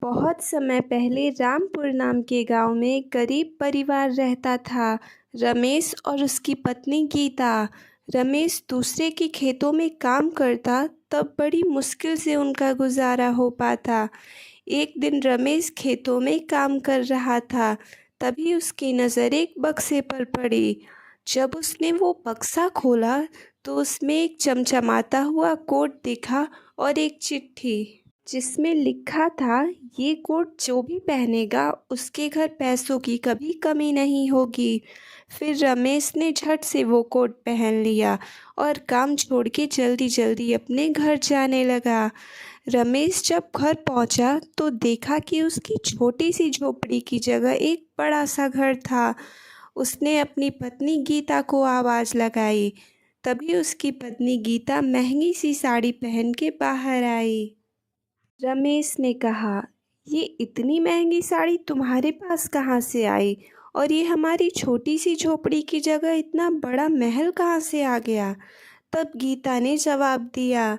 बहुत समय पहले रामपुर नाम के गांव में एक गरीब परिवार रहता था। रमेश और उसकी पत्नी गीता। रमेश दूसरे के खेतों में काम करता, तब बड़ी मुश्किल से उनका गुजारा हो पाता। एक दिन रमेश खेतों में काम कर रहा था, तभी उसकी नज़र एक बक्से पर पड़ी। जब उसने वो बक्सा खोला तो उसमें एक चमचमाता हुआ कोट दिखा और एक चिट्ठी, जिसमें लिखा था, ये कोट जो भी पहनेगा उसके घर पैसों की कभी कमी नहीं होगी। फिर रमेश ने झट से वो कोट पहन लिया और काम छोड़ के जल्दी जल्दी अपने घर जाने लगा। रमेश जब घर पहुंचा तो देखा कि उसकी छोटी सी झोपड़ी की जगह एक बड़ा सा घर था। उसने अपनी पत्नी गीता को आवाज़ लगाई। तभी उसकी पत्नी गीता महंगी सी साड़ी पहन के बाहर आई। रमेश ने कहा, ये इतनी महंगी साड़ी तुम्हारे पास कहाँ से आई? और ये हमारी छोटी सी झोपड़ी की जगह इतना बड़ा महल कहाँ से आ गया? तब गीता ने जवाब दिया,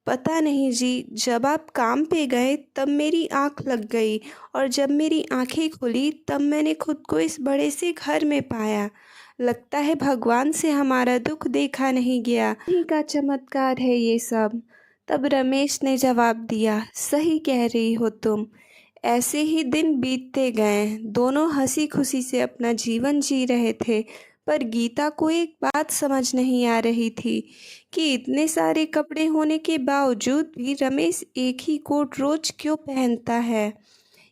पता नहीं जी, जब आप काम पे गए तब मेरी आँख लग गई, और जब मेरी आँखें खुली तब मैंने खुद को इस बड़े से घर में पाया। लगता है भगवान से हमारा दुख देखा नहीं गया। इन्हीं का चमत्कार है ये सब। तब रमेश ने जवाब दिया, सही कह रही हो तुम। ऐसे ही दिन बीतते गए। दोनों हंसी खुशी से अपना जीवन जी रहे थे। पर गीता को एक बात समझ नहीं आ रही थी कि इतने सारे कपड़े होने के बावजूद भी रमेश एक ही कोट रोज क्यों पहनता है।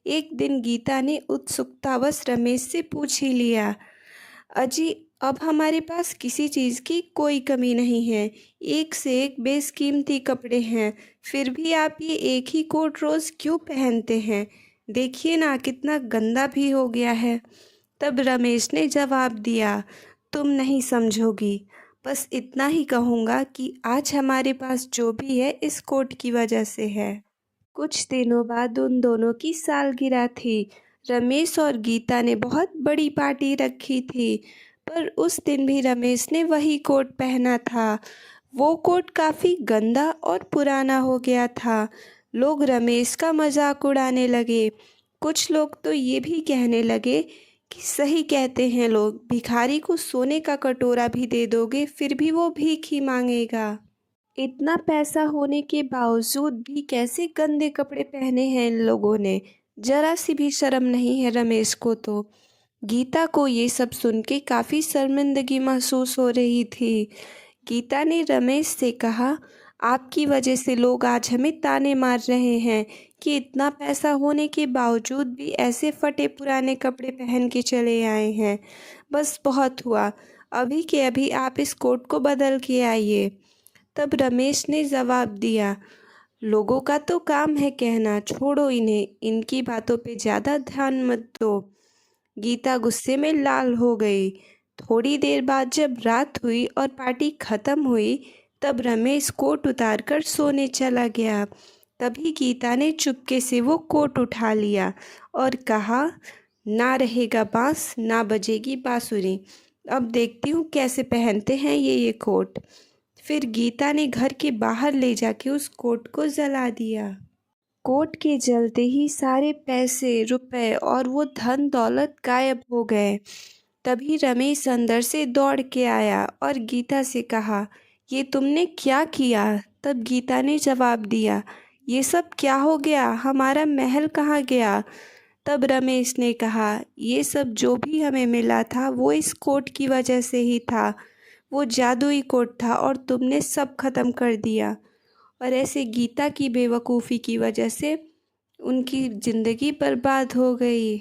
एक दिन गीता ने उत्सुकतावश रमेश से पूछ ही लिया, अजी, अब हमारे पास किसी चीज़ की कोई कमी नहीं है। एक से एक बेशकीमती कपड़े हैं, फिर भी आप ये एक ही कोट रोज़ क्यों पहनते हैं? देखिए ना, कितना गंदा भी हो गया है। तब रमेश ने जवाब दिया, तुम नहीं समझोगी। बस इतना ही कहूँगा कि आज हमारे पास जो भी है इस कोट की वजह से है। कुछ दिनों बाद उन दोनों की सालगिरह थी। रमेश और गीता ने बहुत बड़ी पार्टी रखी थी, पर उस दिन भी रमेश ने वही कोट पहना था। वो कोट काफ़ी गंदा और पुराना हो गया था। लोग रमेश का मजाक उड़ाने लगे। कुछ लोग तो ये भी कहने लगे कि सही कहते हैं लोग, भिखारी को सोने का कटोरा भी दे दोगे फिर भी वो भीख ही मांगेगा। इतना पैसा होने के बावजूद भी कैसे गंदे कपड़े पहने हैं इन लोगों ने। जरा सी भी शर्म नहीं है रमेश को तो। गीता को ये सब सुन के काफ़ी शर्मिंदगी महसूस हो रही थी। गीता ने रमेश से कहा, आपकी वजह से लोग आज हमें ताने मार रहे हैं कि इतना पैसा होने के बावजूद भी ऐसे फटे पुराने कपड़े पहन के चले आए हैं। बस बहुत हुआ, अभी के अभी आप इस कोट को बदल के आइए। तब रमेश ने जवाब दिया, लोगों का तो काम है कहना, छोड़ो इन्हें, इनकी बातों पे ज़्यादा ध्यान मत दो। गीता गुस्से में लाल हो गई। थोड़ी देर बाद जब रात हुई और पार्टी ख़त्म हुई, तब रमेश कोट उतारकर सोने चला गया। तभी गीता ने चुपके से वो कोट उठा लिया और कहा, ना रहेगा बांस ना बजेगी बांसुरी। अब देखती हूँ कैसे पहनते हैं ये कोट। फिर गीता ने घर के बाहर ले जाके उस कोट को जला दिया। कोट के जलते ही सारे पैसे, रुपए और वो धन दौलत गायब हो गए। तभी रमेश अंदर से दौड़ के आया और गीता से कहा, ये तुमने क्या किया? तब गीता ने जवाब दिया, ये सब क्या हो गया? हमारा महल कहाँ गया? तब रमेश ने कहा, ये सब जो भी हमें मिला था वो इस कोट की वजह से ही था। वो जादुई कोट था और तुमने सब खत्म कर दिया। और ऐसे गीता की बेवकूफ़ी की वजह से उनकी ज़िंदगी बर्बाद हो गई।